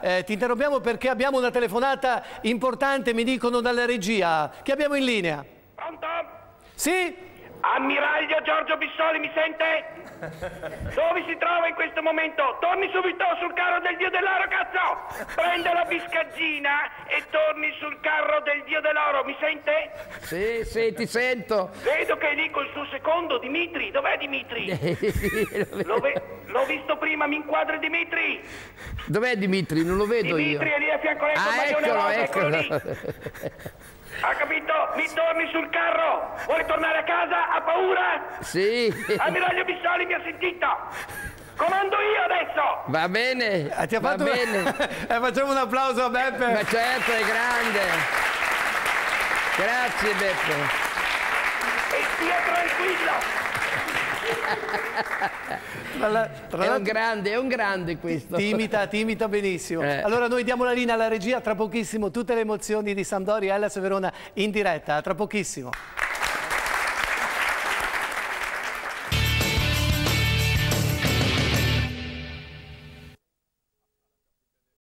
Ti interrompiamo perché abbiamo una telefonata importante, mi dicono dalla regia. Chi abbiamo in linea? Pronto? Sì? Ammiraglio Giorgio Bissoli, mi sente? Dove si trova in questo momento? Torni subito sul carro del dio dell'oro, cazzo! Prende la biscaggina e torni sul carro del dio dell'oro, mi sente? Sì, ti sento. Vedo che è lì col suo secondo, Dimitri. Dov'è Dimitri? L'ho visto prima, mi inquadri Dimitri? Dov'è Dimitri? Non lo vedo io. Dimitri è lì a fianco a lei, eccolo. lì. Ha capito? Mi torni sul carro? Vuoi tornare a casa? Ha paura? Sì. Ammiraglio Bissoli mi ha sentito. Comando io adesso. Va bene. Va bene. Facciamo un applauso a Beppe. Ma certo, è grande. Grazie Beppe. E stia tranquillo. È un grande questo. Ti imita benissimo. Allora noi diamo la linea alla regia, tra pochissimo tutte le emozioni di Sampdoria e Hellas Verona in diretta, tra pochissimo.